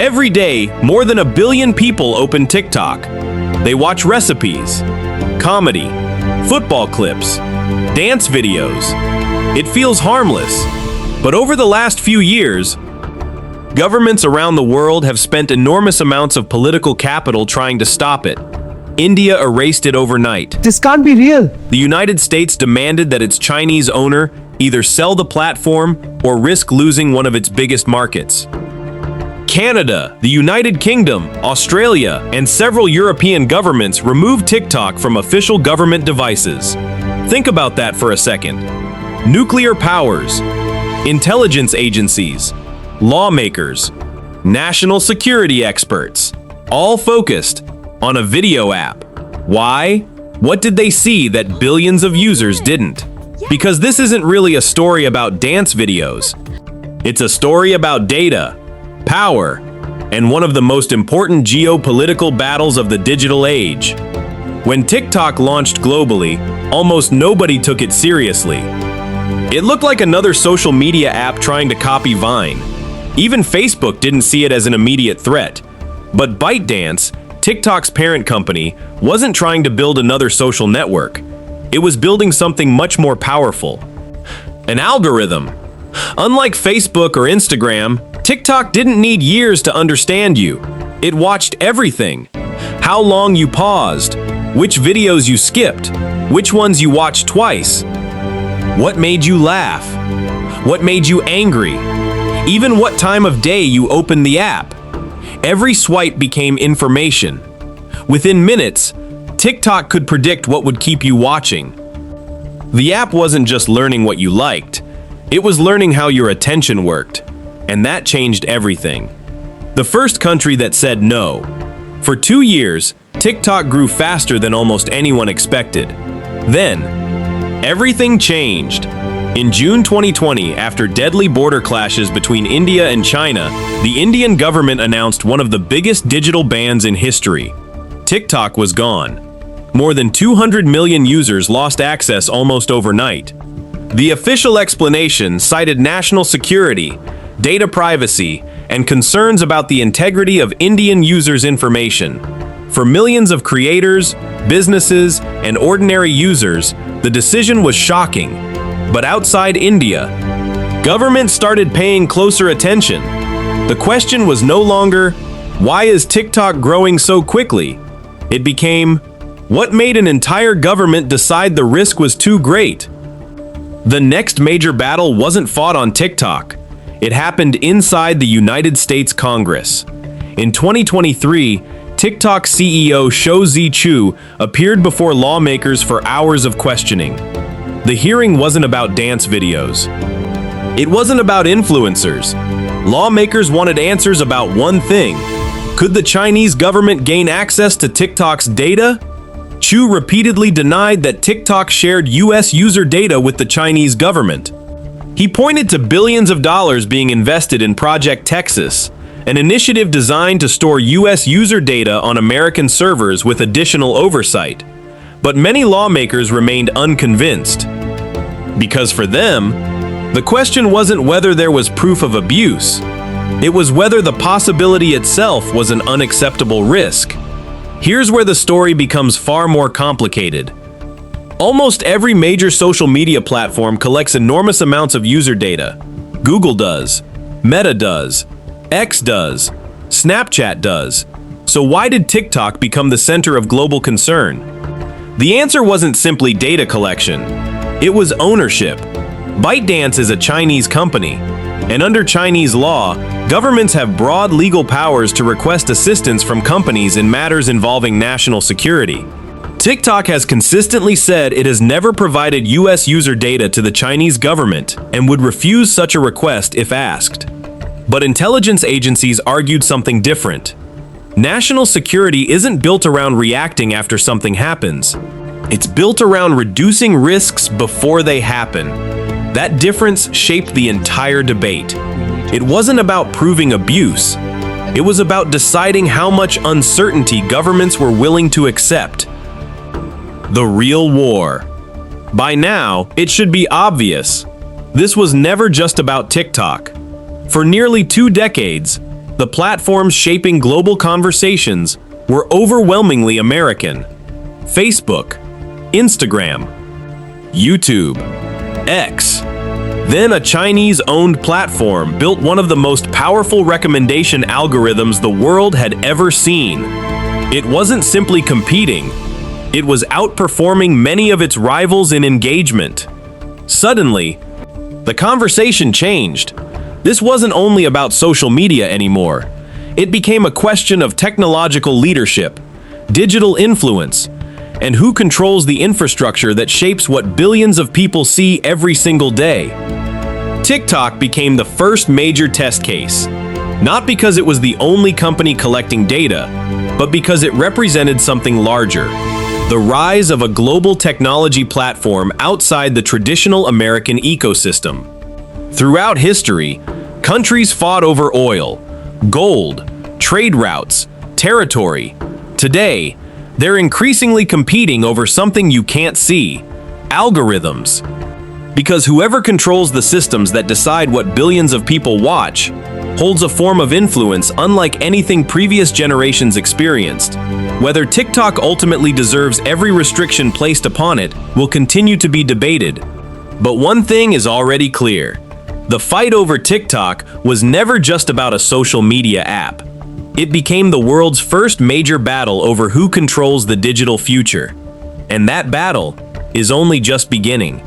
Every day, more than 1 billion people open TikTok. They watch recipes, comedy, football clips, dance videos. It feels harmless. But over the last few years, governments around the world have spent enormous amounts of political capital trying to stop it. India erased it overnight. This can't be real. The United States demanded that its Chinese owner either sell the platform or risk losing one of its biggest markets. Canada, the United Kingdom, Australia, and several European governments removed TikTok from official government devices. Think about that for a second. Nuclear powers, intelligence agencies, lawmakers, national security experts, all focused on a video app. Why? What did they see that billions of users didn't? Because this isn't really a story about dance videos. It's a story about data, power, and one of the most important geopolitical battles of the digital age. When TikTok launched globally, almost nobody took it seriously. It looked like another social media app trying to copy Vine. Even Facebook didn't see it as an immediate threat. But ByteDance, TikTok's parent company, wasn't trying to build another social network. It was building something much more powerful. An algorithm. Unlike Facebook or Instagram, TikTok didn't need years to understand you. It watched everything. How long you paused, which videos you skipped, which ones you watched twice, what made you laugh, what made you angry, even what time of day you opened the app. Every swipe became information. Within minutes, TikTok could predict what would keep you watching. The app wasn't just learning what you liked, it was learning how your attention worked. And that changed everything. The first country that said no. For 2 years, TikTok grew faster than almost anyone expected. Then, everything changed. In June 2020, after deadly border clashes between India and China, the Indian government announced one of the biggest digital bans in history. TikTok was gone. More than 200 million users lost access almost overnight. The official explanation cited national security, data privacy, and concerns about the integrity of Indian users' information. For millions of creators, businesses, and ordinary users, the decision was shocking. But outside India, governments started paying closer attention. The question was no longer, why is TikTok growing so quickly? It became, what made an entire government decide the risk was too great? The next major battle wasn't fought on TikTok. It happened inside the United States Congress. In 2023, TikTok CEO Shou Zi Chew appeared before lawmakers for hours of questioning. The hearing wasn't about dance videos. It wasn't about influencers. Lawmakers wanted answers about one thing. Could the Chinese government gain access to TikTok's data? Chew repeatedly denied that TikTok shared US user data with the Chinese government. He pointed to billions of dollars being invested in Project Texas, an initiative designed to store US user data on American servers with additional oversight. But many lawmakers remained unconvinced. Because for them, the question wasn't whether there was proof of abuse. It was whether the possibility itself was an unacceptable risk. Here's where the story becomes far more complicated. Almost every major social media platform collects enormous amounts of user data. Google does, Meta does, X does, Snapchat does. So why did TikTok become the center of global concern? The answer wasn't simply data collection. It was ownership. ByteDance is a Chinese company, and under Chinese law, governments have broad legal powers to request assistance from companies in matters involving national security. TikTok has consistently said it has never provided US user data to the Chinese government and would refuse such a request if asked. But intelligence agencies argued something different. National security isn't built around reacting after something happens. It's built around reducing risks before they happen. That difference shaped the entire debate. It wasn't about proving abuse. It was about deciding how much uncertainty governments were willing to accept. The real war. By now, it should be obvious. This was never just about TikTok. For nearly 2 decades, the platforms shaping global conversations were overwhelmingly American. Facebook, Instagram, YouTube, X. Then a Chinese-owned platform built one of the most powerful recommendation algorithms the world had ever seen. It wasn't simply competing, it was outperforming many of its rivals in engagement. Suddenly, the conversation changed. This wasn't only about social media anymore. It became a question of technological leadership, digital influence, and who controls the infrastructure that shapes what billions of people see every single day. TikTok became the first major test case, not because it was the only company collecting data, but because it represented something larger: the rise of a global technology platform outside the traditional American ecosystem. Throughout history, countries fought over oil, gold, trade routes, territory. Today, they're increasingly competing over something you can't see: algorithms. Because whoever controls the systems that decide what billions of people watch holds a form of influence unlike anything previous generations experienced. Whether TikTok ultimately deserves every restriction placed upon it will continue to be debated. But one thing is already clear: the fight over TikTok was never just about a social media app. It became the world's first major battle over who controls the digital future. And that battle is only just beginning.